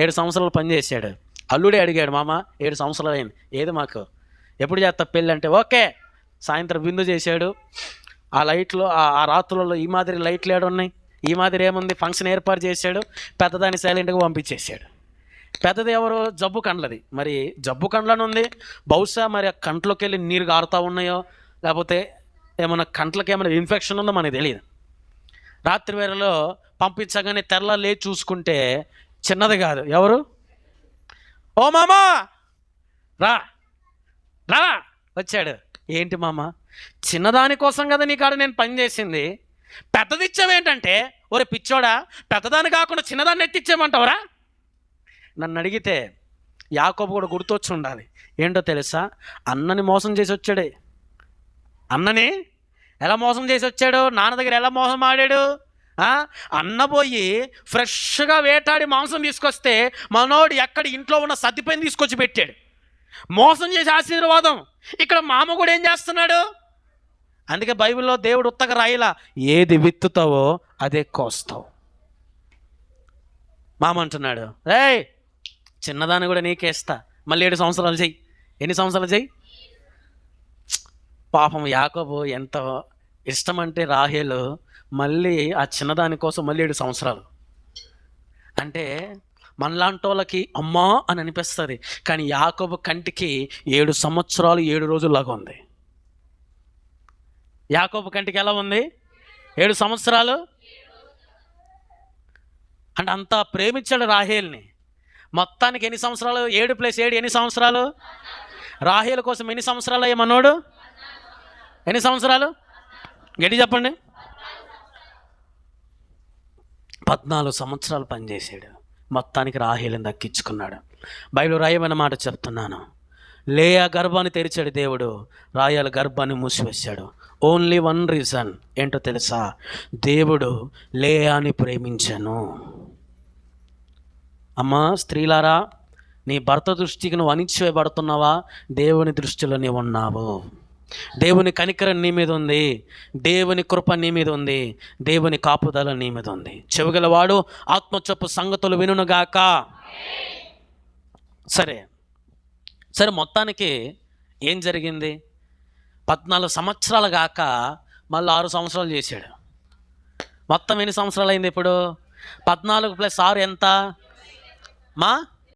7 సంవత్సరాలు పనిచేశాడు. అల్లుడే అడిగాడు, మామ 7 సంవత్సరాలు అయింది, ఏది మాకు ఎప్పుడు చేస్తా పెళ్ళి అంటే ఓకే. సాయంత్రం విందు చేశాడు. ఆ లైట్లు ఆ రాత్రులలో ఈ మాదిరి లైట్లు ఏడున్నాయి, ఈ మాదిరి ఏముంది, ఫంక్షన్ ఏర్పాటు చేశాడు. పెద్దదాన్ని సైలెంట్గా పంపించేశాడు. పెద్దది ఎవరు, జబ్బు కండ్లది. మరి జబ్బు కండ్లని ఉంది, బహుశా మరి ఆ కంట్లోకి వెళ్ళి నీరు గారుతూ ఉన్నాయో, లేకపోతే ఏమైనా కంట్లకి ఏమైనా ఇన్ఫెక్షన్ ఉందో మనకు తెలియదు. రాత్రి వేళలో పంపించగానే తెల్ల లేచి చూసుకుంటే చిన్నది కాదు, ఎవరు, ఓ మామా రా రా వచ్చాడు. ఏంటి మామ, చిన్నదాని కోసం కదా నీ కాడ నేను పని చేసింది, పెద్దది ఇచ్చావేంటంటే, ఒరే పిచ్చోడా, పెద్దదాన్ని కాకుండా చిన్నదాన్ని ఎత్తిచ్చామంటావురా. నన్ను అడిగితే యాకోబు కూడా గుర్తొచ్చి ఉండాలి. ఏంటో తెలుసా, అన్నని మోసం చేసి వచ్చాడే. అన్నని ఎలా మోసం చేసి వచ్చాడు, నాన్న దగ్గర ఎలా మోసం ఆడాడు. అన్న పోయి ఫ్రెష్గా వేటాడి మాంసం తీసుకొస్తే మనోడు ఎక్కడ ఇంట్లో ఉన్న సద్దిపైన తీసుకొచ్చి పెట్టాడు. మోసం చేసి ఆశీర్వాదం. ఇక్కడ మామ కూడా ఏం చేస్తున్నాడు. అందుకే బైబిల్లో దేవుడు ఉత్తగ రాయిలా, ఏది విత్తుతావో అదే కోస్తావు. మామ అంటున్నాడు, రేయ్ చిన్నదాన్ని కూడా నీకేస్తా, మళ్ళీ 7 సంవత్సరాలు చెయ్యి. ఎన్ని సంవత్సరాలు చెయ్యి. పాపం యాకోబు ఎంత ఇష్టమంటే రాహేలు, మళ్ళీ ఆ చిన్నదాని కోసం మళ్ళీ 7 సంవత్సరాలు. అంటే మనలాంటి వాళ్ళకి అమ్మా అని అనిపిస్తుంది, కానీ యాకోబు కంటికి 7 సంవత్సరాలు 7 రోజుల్లాగా ఉంది. యాకోబు కంటికి ఎలా ఉంది, 7 సంవత్సరాలు. అంటే అంత ప్రేమించాడు రాహేల్ని. మొత్తానికి ఎన్ని సంవత్సరాలు, 7 + 7 ఎన్ని సంవత్సరాలు. రాహేలు కోసం ఎన్ని సంవత్సరాలు అయ్యా మనోడు, ఎన్ని సంవత్సరాలు గట్టి చెప్పండి. 14 సంవత్సరాలు పనిచేశాడు. మొత్తానికి రాహేలుని దక్కించుకున్నాడు. బైబిల్ రాయమన్న మాట చెప్తున్నాను, లేయా గర్భాన్ని తెరిచాడు దేవుడు, రాయాల గర్భాన్ని మూసివేశాడు. ఓన్లీ వన్ రీజన్ ఏంటో తెలుసా, దేవుడు లేయాని ప్రేమించాను. అమ్మా స్త్రీలారా, నీ భర్త దృష్టికి నువ్వు అణిచివేయబడుతున్నావా, దేవుని దృష్టిలో నీవు ఉన్నావు. దేవుని కనికరం నీ మీద ఉంది, దేవుని కృప నీ మీద ఉంది, దేవుని కాపుదల నీ మీద ఉంది. చెవిగలవాడు ఆత్మచొప్పు సంగతులు వినుగాక. సరే సరే మొత్తానికి ఏం జరిగింది, 14 సంవత్సరాలు కాక మళ్ళీ 6 సంవత్సరాలు చేశాడు. మొత్తం ఎన్ని సంవత్సరాలు అయింది ఇప్పుడు, 14 + 6 ఎంత మా